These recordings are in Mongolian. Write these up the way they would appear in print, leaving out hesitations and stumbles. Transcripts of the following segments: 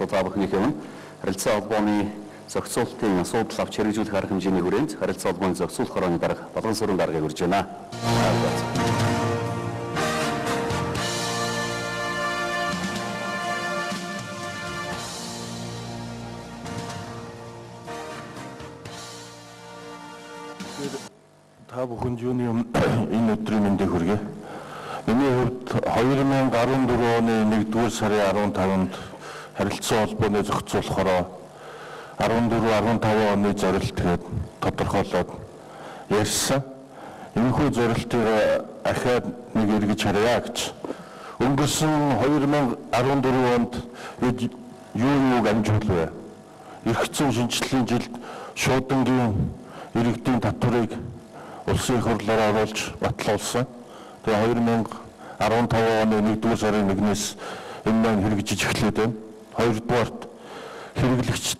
одоо та бүхнийхээ өмнө харилцаа холбооны зохицуулалтын асуудал авч хэрэгжүүлэх арга хэмжээний хүрээнд харилцаа холбооны зохицуулах хорооны дарга Балган сүрэн даргаыг урьж байна. Та бүхэнд юуны энэ өдрийн мэндийг хүргэе. Миний хувьд 2014 оны 1-р сарын 15-нд харилцаа холбооны зохицуулахаараа 14-15 оны зорилт гээд тодорхойлоод ярьсан. Энэхүү зорилтыг ахаад нэг эргэж харъя гэж. Өнгөрсөн 2014 онд юуг амжуулвэ? Эрх зүйн шинжилгээний жилд шуудангийн иргэдийн татварыг улсын их хурлаар оруулж батлуулсан. Тэгээ 2015 оны 1-р сарын 1-ээс энэ маань хэрэгжиж эхлээд байна. Хоёрдугаарт хэрэглэгч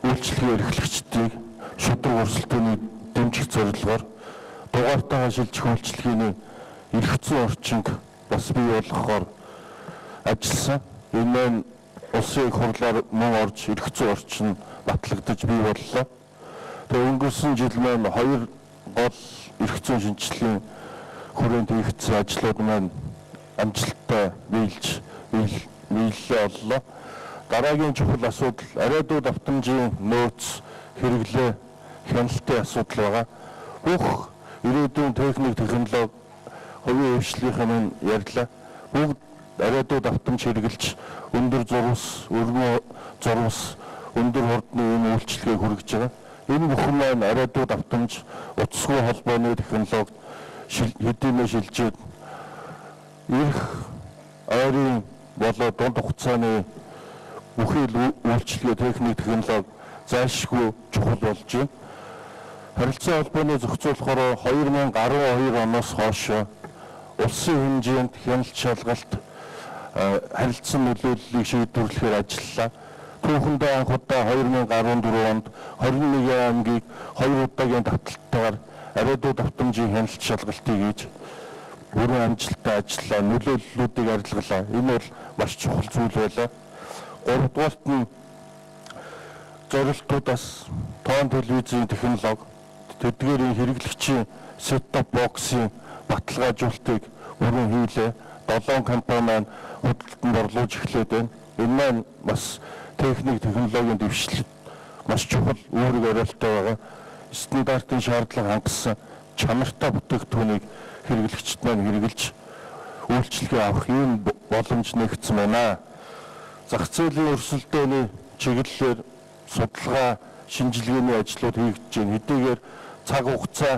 үйлчлэгийн эрхлэгчдийг шудраг өрсөлдөөний дэмжих зорилгоор дугаартайгаа шилжих үйлчлэгийн эрх зүйн орчинг бас бий болгохоор ажилласан. Энэ маань улсын их хурлаар мөн орж эрх зүйн орчин батлагдаж бий боллоо. Тэгээ өнгөрсөн жил маань 2 гол эрх зүйн шинжилгээний хүрээнд хийгдсэн ажлууд маань амжилттай биелэлээ оллоо. Дараагийн чухал асуудал ариадууд автомжийн нөөц хэрэглээ хяналтын асуудал байгаа. Бүх ирээдүйн техник технологи хувийн хвшлийнхаа маань ярьлаа. Бүгд ариадууд автомж хэрэглэж өндөр зурвас, өргөн зурвас, өндөр хурдны энэ үйлчлэгийг хүргэж байгаа. Энэ бүхэн маань ариадууд автомж утасгүй холбооны технологид хэдийнэ шилжээд их ойрын болоо дунд хугацааны бүхий л үйлчлэгээ техник технологи зайлшгүй чухал болж байна. Харилцаа холбооны зохицуулахаар 2012 оноос хойш улсын хэмжээнд хяналт шалгалт харилцан нөлөөллийг шийдвэрлэхээр ажиллалаа. Түүхэндээ анх удаа 2014 онд 21 аймгийг 2 удаагийн таталтайгаар ариадууд автомжийн хяналт шалгалтыг хийж бүрэн амжилттай ажиллаа, нөлөөллүүдийг арилгалаа. Энэ бол маш чухал зүйл байлаа. 3-дугаарт нь зорилтуудаас тоон телевизийн технологи, тэдгээрийн хэрэглэгчийн set-top box-ийн баталгаажуулалтыг бүрэн хийлээ. 7 компани маань хөдөлгөөнд орлуулж эхлээд байна. Энэ маань бас техник технологийн дэвшлэлд маш чухал үүрэг оройлтой байгаа. Стандартын шаардлага хангасан чанартай бүтээгдэхүүнийг хэрэглэгчид маань хэрэгжилж үйлчлэгээ авах ийм боломж нэгдсэн байна. Зах зээлийн өрсөлдөөний чиглэлээр судалгаа, шинжилгээний ажлууд хийгдэж байна. Хэдийгээр цаг хугацаа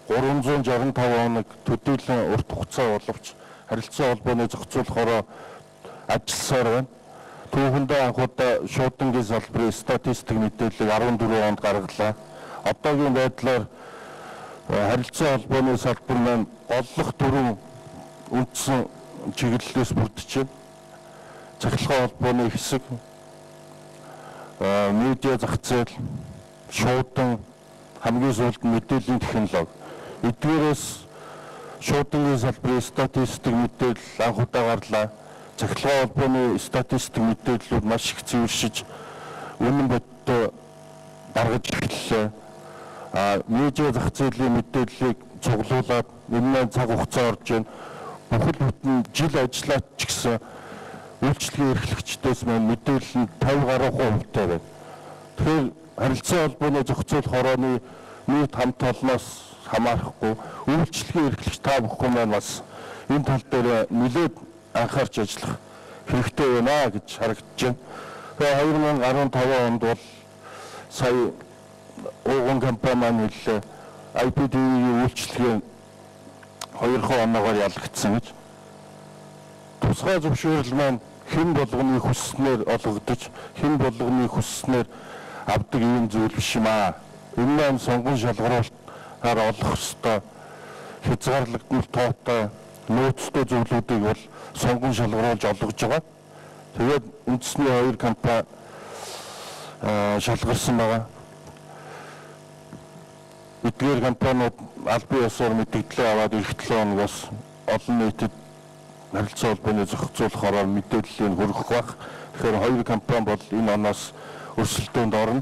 365 хоног төдийлөн урт хугацаа боловч харилцаа холбооны зохицуулахаараа ажилласаар байна. Түүхэндээ анх удаа шуудангийн салбарын статистик мэдээллийг 14 онд гаргалаа. Одоогийн байдлаар харилцаа холбооны салбар маань голлох 4 үндсэн чиглэлээс бүрдэж байна. Цахилгаан холбооны хэсэг, медиа зах зээл, шуудан, хамгийн сүүлд мэдээллийн технологи. Эдгээрээс шуудангийн салбарын статистик мэдээлэл анх удаа гарлаа. Цахилгаан холбооны статистик мэдээллүүд маш их цэвэршиж үнэн бодтой гаргаж эхэллээ. Медиа зах зээлийн мэдээллийг цуглуулад энэ цаг хугацаа орж байна. Бүхэл бүтэн жил ажиллаад ч гэсэн үйлчлэгийн эрхлэгчдээс маань мэдээлэл нь 50 гаруй хувьтай байна. Тэгэхээр харилцаа холбооны зохицуулах хорооны нийт хамт олноос хамаарахгүй үйлчлэгийн эрхлэгч та бүхэн маань бас энэ тал дээр нэлээд анхаарч ажиллах хэрэгтэй байна гэж харагдаж байна. Тэгээ 2015 онд бол сая ууган компани маань хэллээ IPTV-ийн үйлчлэгээ 2 оноогоор ялагдсан гэж. Тусгай зөвшөөрөл маань хэн болгоны хүснээр олгогдож, хэн болгоны хүснээр авдаг ийм зүйл биш юм аа. Энэ маань сонгон шалгаруулалтаар олох ёстой хязгаарлагдмал тоотой нөөцтэй зөвлүүдийг бол сонгон шалгаруулж олгож байгаа. Тэгээд үндэсний 2 компани шалгарсан байгаа. Эдгээр компаниуд албан ёсоор мэдээлэл аваад эх 7 хоногоос олон нийтэд харилцаа холбооны зохицуулахаар мэдээллийг хүргэх байх. Тэгэхээр хоёр компани бол энэ оноос өрсөлдөөнд орно.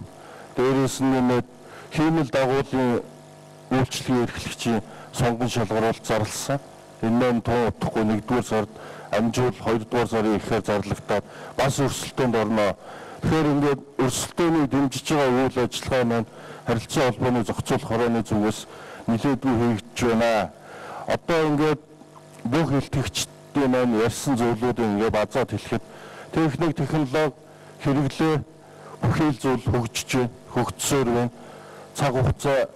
Дээрээс нь нэмээд хиймэл дагуулын үйлчлэгийн эрхлэгчийн сонгон шалгаруулалт зарласан. Энэ нь тун удахгүй 1-р сард амжуул 2-р сарын ихээр зарлагдаад бас өрсөлдөөнд орно. Тэгэхээр ингээд өрсөлдөөнийг дэмжиж байгаа үйл ажиллагаа маань харилцан холбооны зохицуулах хорооны зүгээс нэлээдгүй хийгдэж байна. Одоо ингээд бүх илтгэгчдийн маань ярьсан зүйлүүдийг ингээд базаад хэлэхэд техник технологи хэрэглээ бүхий л зүйл хөгжсөөр байна. Цаг хугацаа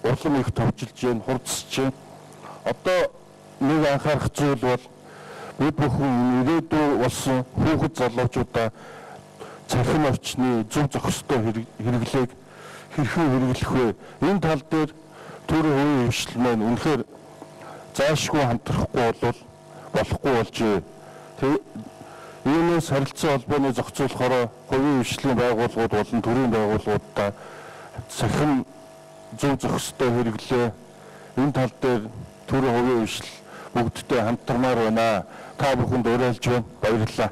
улам их төвжилж байна, хурцсаж байна. Одоо нэг анхаарах зүйл бол бид бүхэн ирээдүйн болсон хүүхэд залуучуудаа цахим орчны зөв зохистой хэрэглээг хэрхэн хэрэглэх вэ? Энэ тал дээр төрийн хувийн хвшил маань үнэхээр заашгүй хамтрахгүй болохгүй болжээ. Иймээс харилцан холбооны зохицуулахаараа хувийн хвшлийн байгууллагууд болон төрийн байгууллагуудаа цахим зөв зохистой хэрэглээ энэ тал дээр төрийн хувийн хвшил бүгдтэй хамтармаар байна. Та бүхэнд уриалж байна. Баярлалаа.